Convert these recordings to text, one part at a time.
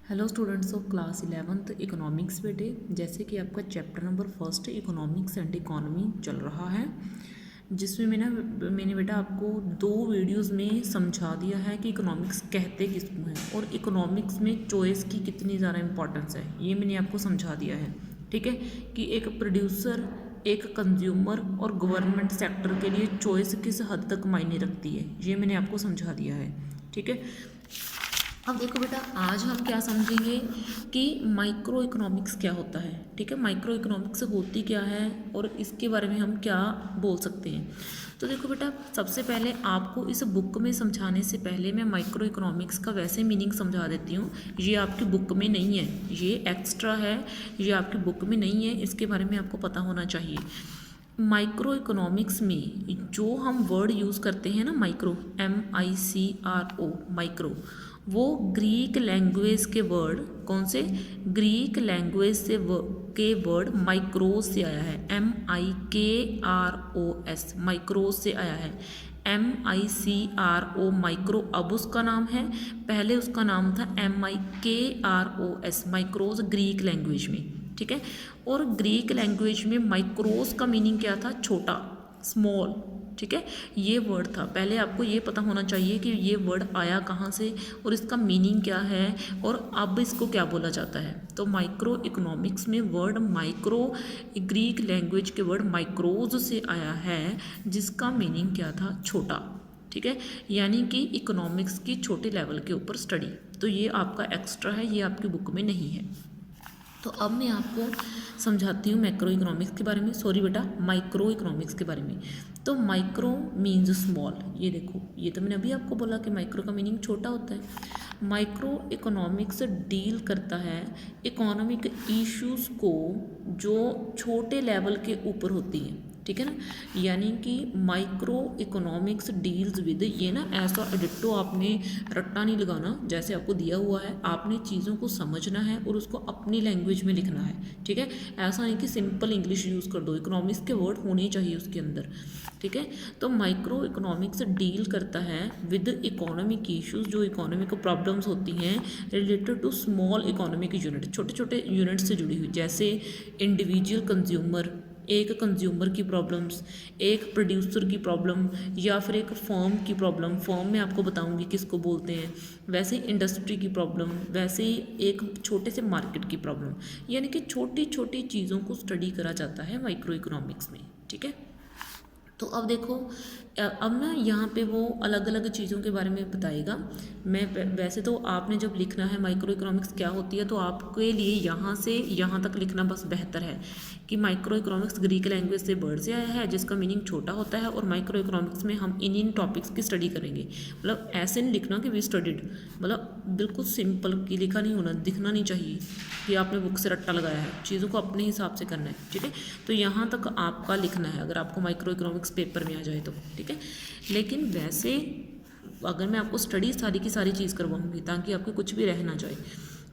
Hello students of class 11th economics बेटे। जैसे कि आपका chapter number first economics and economy चल रहा है, जिसमें मैंने बेटा आपको 2 वीडियोस में समझा दिया है कि इकोनॉमिक्स कहते किसको हैं और इकोनॉमिक्स में चॉइस की कितनी ज़्यादा इंपॉर्टेंस है। ये मैंने आपको समझा दिया है, ठीक है, कि एक प्रोड्यूसर, एक कंज्यूमर और गवर्नमेंट सेक्टर के लिए चॉइस किस हद तक मायने रखती है, ये मैंने आपको समझा दिया है, ठीक है। अब देखो बेटा, आज हम क्या समझेंगे कि माइक्रो इकोनॉमिक्स क्या होता है, ठीक है। माइक्रो इकोनॉमिक्स होती क्या है और इसके बारे में हम क्या बोल सकते हैं। तो देखो बेटा, सबसे पहले आपको इस बुक में समझाने से पहले मैं माइक्रो इकोनॉमिक्स का वैसे मीनिंग समझा देती हूँ। ये आपकी बुक में नहीं है, ये एक्स्ट्रा है, ये आपकी बुक में नहीं है, इसके बारे में आपको पता होना चाहिए। माइक्रो इकोनॉमिक्स में जो हम वर्ड यूज़ करते हैं ना, माइक्रो, MICRO, माइक्रो, वो ग्रीक लैंग्वेज के वर्ड, कौन से, ग्रीक लैंग्वेज से के वर्ड माइक्रोस से आया है, MIKROS, माइक्रोस से आया है। MICRO माइक्रो अब उसका नाम है, पहले उसका नाम था MIKROS, माइक्रोस ग्रीक लैंग्वेज में, ठीक है। और ग्रीक लैंग्वेज में माइक्रोस का मीनिंग क्या था, छोटा, स्मॉल, ठीक है। ये वर्ड था। पहले आपको ये पता होना चाहिए कि ये वर्ड आया कहाँ से और इसका मीनिंग क्या है और अब इसको क्या बोला जाता है। तो माइक्रो इकोनॉमिक्स में वर्ड माइक्रो ग्रीक लैंग्वेज के वर्ड माइक्रोज से आया है, जिसका मीनिंग क्या था, छोटा, ठीक है। यानी कि इकोनॉमिक्स की छोटे लेवल के ऊपर स्टडी। तो ये आपका एक्स्ट्रा है, ये आपकी बुक में नहीं है। तो अब मैं आपको समझाती हूँ मैक्रो इकोनॉमिक्स के बारे में, सॉरी बेटा, माइक्रो इकोनॉमिक्स के बारे में। तो माइक्रो मीन्स स्मॉल, ये देखो, ये तो मैंने अभी आपको बोला कि माइक्रो का मीनिंग छोटा होता है। माइक्रो इकोनॉमिक्स डील करता है इकोनॉमिक इश्यूज़ को जो छोटे लेवल के ऊपर होती हैं, ठीक है ना। यानी कि माइक्रो इकोनॉमिक्स डील्स विद, ये ना ऐसा डिट्टो आपने रट्टा नहीं लगाना, जैसे आपको दिया हुआ है आपने चीज़ों को समझना है और उसको अपनी लैंग्वेज में लिखना है, ठीक है। ऐसा नहीं कि सिंपल इंग्लिश यूज़ कर दो, इकोनॉमिक्स के वर्ड होने चाहिए उसके अंदर, ठीक है। तो माइक्रो इकोनॉमिक्स डील करता है विद इकोनॉमिक इश्यूज, जो इकोनॉमिक प्रॉब्लम्स होती हैं related to small economic unit, छोटे छोटे यूनिट से जुड़ी हुई, जैसे इंडिविजुअल कंज्यूमर, एक कंज्यूमर की प्रॉब्लम्स, एक प्रोड्यूसर की प्रॉब्लम, या फिर एक फर्म की प्रॉब्लम, फर्म में आपको बताऊंगी किसको बोलते हैं, वैसे इंडस्ट्री की प्रॉब्लम, वैसे ही एक छोटे से मार्केट की प्रॉब्लम। यानी कि छोटी छोटी चीज़ों को स्टडी करा जाता है माइक्रो इकोनॉमिक्स में, ठीक है। तो अब देखो, अब ना यहाँ पे वो अलग अलग चीज़ों के बारे में बताएगा। मैं वैसे तो आपने जब लिखना है माइक्रो इकोनॉमिक्स क्या होती है, तो आपके लिए यहाँ से यहाँ तक लिखना बस बेहतर है कि माइक्रो इकोनॉमिक्स ग्रीक लैंग्वेज से वर्ड से आया है, जिसका मीनिंग छोटा होता है, और माइक्रो इकोनॉमिक्स में हम इन टॉपिक्स की स्टडी करेंगे। मतलब ऐसे नहीं लिखना कि वी स्टडीड, मतलब बिल्कुल सिंपल की लिखा नहीं होना, दिखना नहीं चाहिए कि आपने बुक से रट्टा लगाया है, चीज़ों को अपने हिसाब से करना है, ठीक है। तो यहाँ तक आपका लिखना है अगर आपको माइक्रो इकोनॉमिक्स पेपर में आ जाए तो, ठीक है। लेकिन वैसे अगर मैं आपको स्टडी सारी की सारी चीज़ करवाऊंगी ताकि आपको कुछ भी रह ना जाए।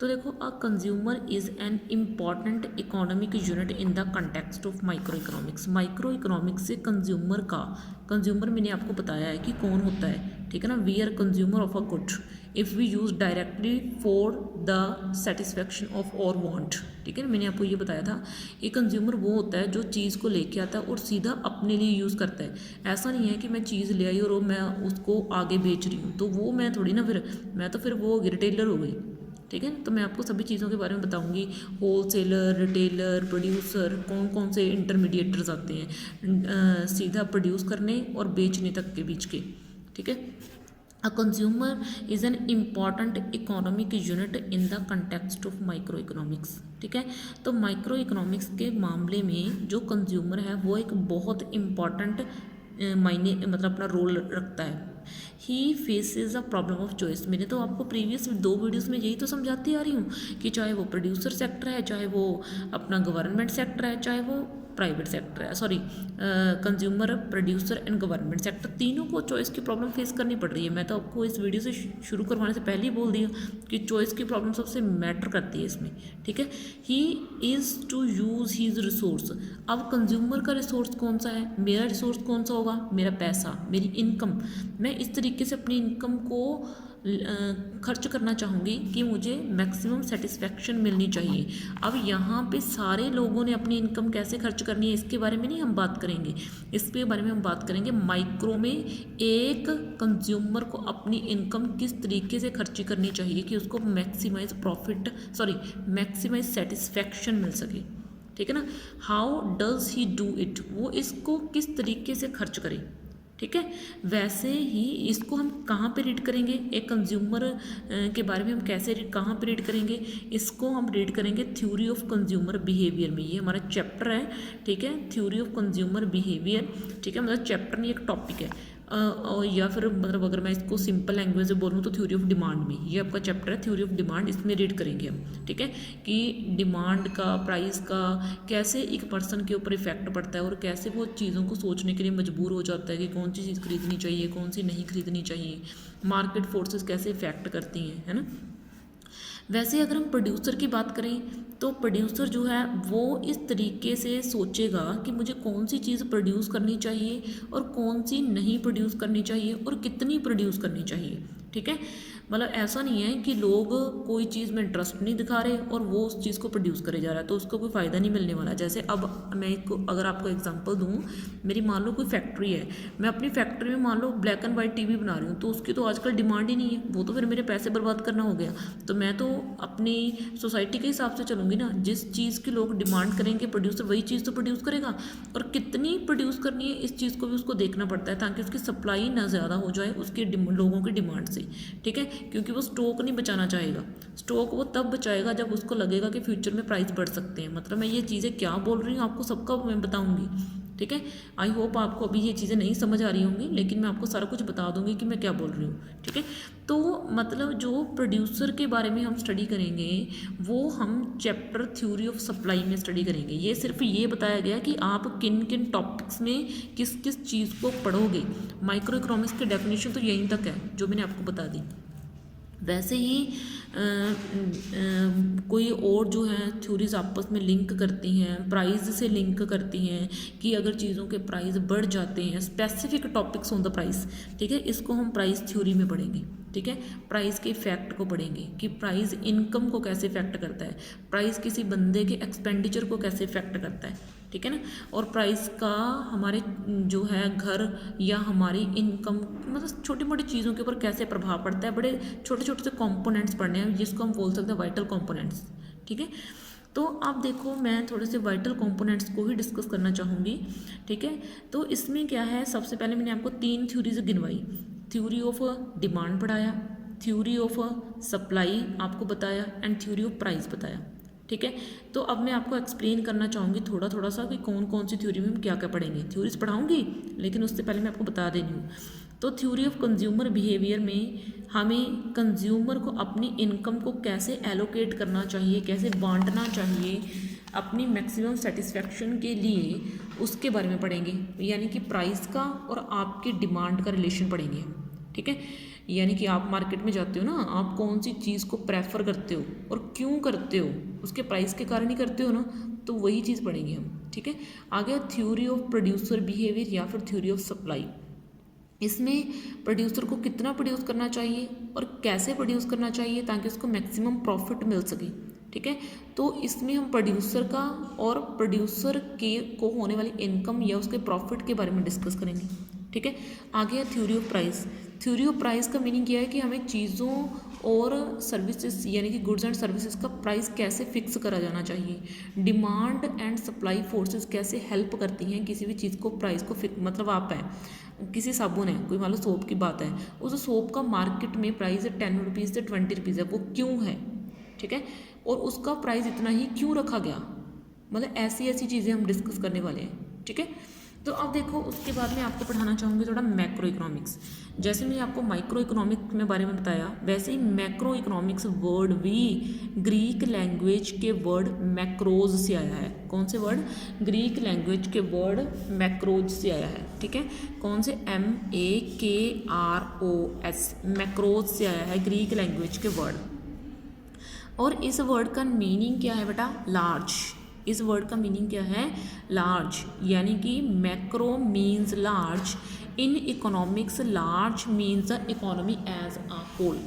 तो देखो, a consumer is an important economic unit in the context of micro economics. Micro economics से कंज्यूमर का, कंज्यूमर मैंने आपको बताया है कि कौन होता है, ठीक है ना। We are consumer of a good if we use directly for the satisfaction of our want, ठीक है ना। मैंने आपको ये बताया था, एक कंज्यूमर वो होता है जो चीज़ को लेके आता है और सीधा अपने लिए यूज़ करता है। ऐसा नहीं है कि मैं चीज़ ले आई और मैं उसको आगे बेच रही हूँ, तो वो मैं थोड़ी ना, फिर मैं तो फिर वो रिटेलर हो गई, ठीक है। तो मैं आपको सभी चीज़ों के बारे में बताऊंगी, होल सेलर, रिटेलर, प्रोड्यूसर, कौन कौन से इंटरमीडिएटर्स आते हैं सीधा प्रोड्यूस करने और बेचने तक के बीच के, ठीक है। A consumer is an important economic unit in the context of micro economics, ठीक है। तो माइक्रो इकोनॉमिक्स के मामले में जो कंज्यूमर है वो एक बहुत इम्पॉर्टेंट मायने, मतलब अपना रोल रखता है। He faces a problem of choice. मैंने तो आपको प्रीवियस 2 वीडियोस में यही तो समझाती आ रही हूँ कि चाहे वो प्रोड्यूसर सेक्टर है, चाहे वो अपना गवर्नमेंट सेक्टर है, चाहे वो प्राइवेट सेक्टर है, sorry consumer, producer and government sector, तीनों को चॉइस की प्रॉब्लम फेस करनी पड़ रही है। मैं तो आपको इस वीडियो से शुरू करवाने से पहले ही बोल दिया कि चॉइस की प्रॉब्लम सबसे मैटर करती है इसमें, ठीक है। He is to use his resource. अब कंज्यूमर का रिसोर्स कौन सा है, मेरा रिसोर्स कौन सा होगा, मेरा पैसा, मेरी इनकम। मैं इस तरीके से अपनी इनकम को खर्च करना चाहूँगी कि मुझे मैक्सिमम सेटिस्फेक्शन मिलनी चाहिए। अब यहाँ पे सारे लोगों ने अपनी इनकम कैसे खर्च करनी है इसके बारे में नहीं हम बात करेंगे, इसके बारे में हम बात करेंगे माइक्रो में एक कंज्यूमर को अपनी इनकम किस तरीके से खर्ची करनी चाहिए कि उसको मैक्सिमाइज सेटिस्फेक्शन मिल सके। ठीक है ना, how does he do it, वो इसको किस तरीके से खर्च करे। ठीक है, वैसे ही इसको हम कहाँ पे रीड करेंगे, एक कंज्यूमर के बारे में हम कैसे कहाँ पे रीड करेंगे, इसको हम रीड करेंगे थ्योरी ऑफ कंज्यूमर बिहेवियर में। ये हमारा चैप्टर है, ठीक है, थ्योरी ऑफ कंज्यूमर बिहेवियर। ठीक है, मतलब चैप्टर नहीं एक टॉपिक है, और या फिर मतलब अगर मैं इसको सिंपल लैंग्वेज में बोलूँ तो थ्योरी ऑफ डिमांड में। ये आपका चैप्टर है थ्योरी ऑफ डिमांड, इसमें रीड करेंगे हम। ठीक है, कि डिमांड का, प्राइस का कैसे एक पर्सन के ऊपर इफेक्ट पड़ता है और कैसे वो चीज़ों को सोचने के लिए मजबूर हो जाता है कि कौन सी चीज़ खरीदनी चाहिए, कौन सी नहीं खरीदनी चाहिए, मार्केट फोर्सेस कैसे इफेक्ट करती हैं, है ना। वैसे अगर हम प्रोड्यूसर की बात करें तो प्रोड्यूसर जो है वो इस तरीके से सोचेगा कि मुझे कौन सी चीज़ प्रोड्यूस करनी चाहिए और कौन सी नहीं प्रोड्यूस करनी चाहिए और कितनी प्रोड्यूस करनी चाहिए। ठीक है, मतलब ऐसा नहीं है कि लोग कोई चीज़ में इंटरेस्ट नहीं दिखा रहे और वो उस चीज़ को प्रोड्यूस करे जा रहा है तो उसको कोई फ़ायदा नहीं मिलने वाला। जैसे अब मैं अगर आपको एग्जांपल दूँ, मेरी मान लो कोई फैक्ट्री है, मैं अपनी फैक्ट्री में मान लो ब्लैक एंड वाइट टीवी बना रही हूँ, तो उसकी तो आजकल डिमांड ही नहीं है, वो तो फिर मेरे पैसे बर्बाद करना हो गया। तो मैं तो अपनी सोसाइटी के हिसाब से चलूँगी ना, जिस चीज़ की लोग डिमांड करेंगे प्रोड्यूसर वही चीज़ तो प्रोड्यूस करेगा, और कितनी प्रोड्यूस करनी है इस चीज़ को भी उसको देखना पड़ता है ताकि उसकी सप्लाई ना ज़्यादा हो जाए उसके लोगों की डिमांड से। ठीक है, क्योंकि वो स्टॉक नहीं बचाना चाहेगा, स्टॉक वो तब बचाएगा जब उसको लगेगा कि फ्यूचर में प्राइस बढ़ सकते हैं। मतलब मैं ये चीज़ें क्या बोल रही हूँ आपको सबका मैं बताऊँगी। ठीक है, आई होप आपको अभी ये चीज़ें नहीं समझ आ रही होंगी, लेकिन मैं आपको सारा कुछ बता दूंगी कि मैं क्या बोल रही हूँ। ठीक है, तो मतलब जो प्रोड्यूसर के बारे में हम स्टडी करेंगे वो हम चैप्टर थ्योरी ऑफ सप्लाई में स्टडी करेंगे। ये सिर्फ ये बताया गया कि आप किन किन टॉपिक्स में किस किस चीज़ को पढ़ोगे। माइक्रो इकोनॉमिक्स की डेफिनेशन तो यहीं तक है जो मैंने आपको बता दी। वैसे ही कोई और जो है थ्योरीज आपस में लिंक करती हैं, प्राइस से लिंक करती हैं कि अगर चीज़ों के प्राइस बढ़ जाते हैं, specific topics on the price. ठीक है, इसको हम प्राइस थ्योरी में पढ़ेंगे। ठीक है, प्राइस के इफेक्ट को पढ़ेंगे कि प्राइस इनकम को कैसे इफेक्ट करता है, प्राइस किसी बंदे के एक्सपेंडिचर को कैसे इफेक्ट करता है। ठीक है ना, और प्राइस का हमारे जो है घर या हमारी इनकम मतलब छोटी मोटी चीज़ों के ऊपर कैसे प्रभाव पड़ता है। बड़े छोटे छोटे से कंपोनेंट्स पढ़ने हैं जिसको हम बोल सकते हैं वाइटल कंपोनेंट्स। ठीक है, तो आप देखो मैं थोड़े से वाइटल कंपोनेंट्स को ही डिस्कस करना चाहूँगी। ठीक है, तो इसमें क्या है, सबसे पहले मैंने आपको 3 थ्योरीज गिनवाई। थ्योरी ऑफ डिमांड पढ़ाया, थ्योरी ऑफ सप्लाई आपको बताया, एंड थ्योरी ऑफ प्राइस बताया। ठीक है, तो अब मैं आपको एक्सप्लेन करना चाहूँगी थोड़ा थोड़ा सा कि कौन कौन सी थ्योरी में हम क्या क्या पढ़ेंगे। थ्योरीज पढ़ाऊँगी लेकिन उससे पहले मैं आपको बता दे रही हूँ। तो थ्योरी ऑफ कंज्यूमर बिहेवियर में हमें कंज्यूमर को अपनी इनकम को कैसे एलोकेट करना चाहिए, कैसे बांटना चाहिए अपनी मैक्सिमम सेटिस्फेक्शन के लिए, उसके बारे में पढ़ेंगे। यानी कि प्राइस का और आपकी डिमांड का रिलेशन पढ़ेंगे। ठीक है, यानी कि आप मार्केट में जाते हो ना, आप कौन सी चीज़ को प्रेफर करते हो और क्यों करते हो, उसके प्राइस के कारण ही करते हो ना, तो वही चीज़ पढ़ेंगे हम। ठीक है, आगे थ्योरी ऑफ प्रोड्यूसर बिहेवियर या फिर थ्योरी ऑफ सप्लाई। इसमें प्रोड्यूसर को कितना प्रोड्यूस करना चाहिए और कैसे प्रोड्यूस करना चाहिए ताकि उसको मैक्सिमम प्रॉफिट मिल सके। ठीक है, तो इसमें हम प्रोड्यूसर का और प्रोड्यूसर के को होने वाली इनकम या उसके प्रॉफिट के बारे में डिस्कस करेंगे। ठीक है, आगे है theory of price. Theory of price का मीनिंग क्या है कि हमें चीज़ों और सर्विसेज यानी कि गुड्स एंड सर्विसेज का प्राइस कैसे फिक्स करा जाना चाहिए। डिमांड एंड सप्लाई फोर्सेस कैसे हेल्प करती हैं किसी भी चीज़ को प्राइस को मतलब आप है किसी साबुन है, कोई मान लो सोप की बात है, उस सोप का मार्केट में प्राइस 10 रुपीज़ से 20 रुपीज़ है, वो क्यों है। ठीक है, और उसका प्राइस इतना ही क्यों रखा गया, मतलब ऐसी ऐसी चीज़ें हम डिस्कस करने वाले हैं। ठीक है, तो अब देखो उसके बाद में आपको पढ़ाना चाहूँगी थोड़ा मैक्रो इकोनॉमिक्स। जैसे मैंने आपको माइक्रो इकोनॉमिक्स में बारे में बताया, वैसे ही मैक्रो इकोनॉमिक्स वर्ड भी ग्रीक लैंग्वेज के वर्ड मैक्रोज से आया है। कौन से वर्ड, ग्रीक लैंग्वेज के वर्ड मैक्रोज से आया है। ठीक है, कौन से, MAKROS, मैक्रोज से आया है ग्रीक लैंग्वेज के वर्ड। और इस वर्ड का मीनिंग क्या है बेटा, लार्ज। इस वर्ड का मीनिंग क्या है, लार्ज, यानी कि macro means large, in economics large means the economy as a whole.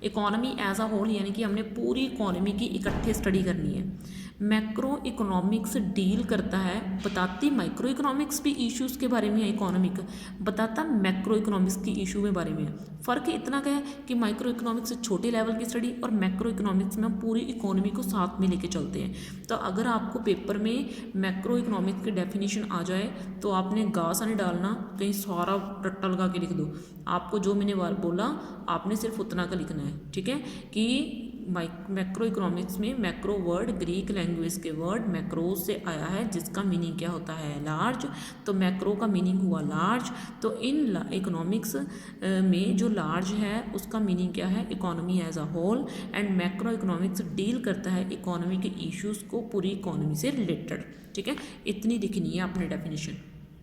Economy as a whole यानी कि हमने पूरी इकोनॉमी की इकट्ठे स्टडी करनी है। मैक्रो इकोनॉमिक्स डील करता है, बताती माइक्रो इकोनॉमिक्स भी इश्यूज़ के बारे में है, इकोनॉमिक बताता मैक्रो इकोनॉमिक्स की इशू के बारे में है। फ़र्क इतना क्या है कि माइक्रो इकोनॉमिक्स से छोटे लेवल की स्टडी और मैक्रो इकोनॉमिक्स में हम पूरी इकोनॉमी को साथ में लेके चलते हैं। तो अगर आपको पेपर में मैक्रो इकोनॉमिक्स की डेफिनेशन आ जाए तो आपने गा सा नहीं डालना, कहीं सारा रट्टा लगा के लिख दो। आपको जो मैंने बोला आपने सिर्फ उतना का लिखना है, ठीक है। कि मैक्रो इकोनॉमिक्स में मैक्रो वर्ड ग्रीक लैंग्वेज के वर्ड मैक्रोज से आया है, जिसका मीनिंग क्या होता है, लार्ज। तो मैक्रो का मीनिंग हुआ लार्ज। तो इन इकोनॉमिक्स में जो लार्ज है उसका मीनिंग क्या है, economy as a whole. And macro economics deal करता है इकोनॉमी के इश्यूज़ को पूरी इकोनॉमी से रिलेटेड, ठीक है। इतनी लिखनी है आपने डेफिनेशन,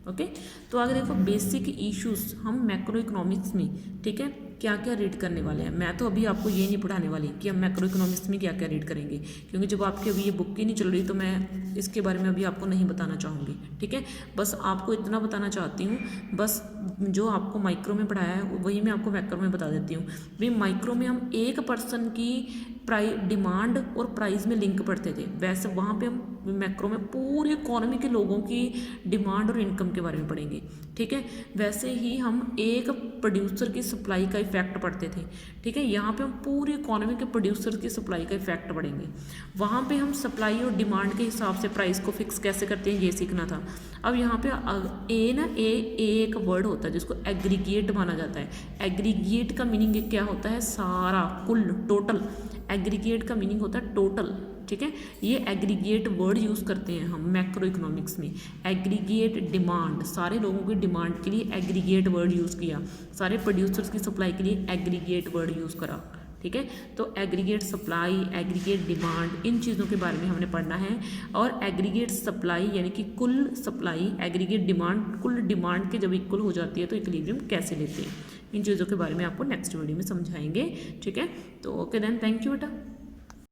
ओके। तो आगे देखो बेसिक इश्यूज़ हम मैक्रो इकोनॉमिक्स में, ठीक है, क्या क्या रीड करने वाले हैं। मैं तो अभी आपको ये नहीं पढ़ाने वाली कि हम मैक्रो इकोनॉमिक्स में क्या क्या रीड करेंगे, क्योंकि जब आपकी अभी ये बुक ही नहीं चल रही तो मैं इसके बारे में अभी आपको नहीं बताना चाहूँगी, ठीक है। बस आपको इतना बताना चाहती हूँ, बस जो आपको माइक्रो में पढ़ाया है वही मैं आपको मैक्रो में बता देती हूँ। भाई माइक्रो में हम एक पर्सन की डिमांड और प्राइस में लिंक पढ़ते थे, वैसे वहाँ पे हम मैक्रो में पूरी इकोनॉमी के लोगों की डिमांड और इनकम के बारे में पढ़ेंगे, ठीक है। वैसे ही हम एक प्रोड्यूसर की सप्लाई का इफेक्ट पढ़ते थे, ठीक है। यहाँ पे हम पूरी इकोनॉमी के प्रोड्यूसर की सप्लाई का इफेक्ट पढ़ेंगे। वहाँ पे हम सप्लाई और डिमांड के हिसाब से प्राइस को फिक्स कैसे करते हैं ये सीखना था। अब यहाँ पे एक वर्ड होता है जिसको एग्रीगेट माना जाता है। एग्रीगेट का मीनिंग क्या होता है, सारा, कुल, टोटल। एग्रीगेट का मीनिंग होता है टोटल, ठीक है। ये एग्रीगेट वर्ड यूज़ करते हैं हम मैक्रो इकोनॉमिक्स में। एग्रीगेट डिमांड, सारे लोगों की डिमांड के लिए एग्रीगेट वर्ड यूज़ किया, सारे प्रोड्यूसर्स की सप्लाई के लिए एग्रीगेट वर्ड यूज़ करा, ठीक है। तो एग्रीगेट सप्लाई, एग्रीगेट डिमांड, इन चीज़ों के बारे में हमने पढ़ना है। और एग्रीगेट सप्लाई यानी कि कुल सप्लाई, एग्रीगेट डिमांड, कुल डिमांड के जब इक्वल हो जाती है तो इक्विलिब्रियम कैसे लेते हैं, इन चीज़ों के बारे में आपको नेक्स्ट वीडियो में समझाएंगे, ठीक है। तो ओके देन, थैंक यू बेटा।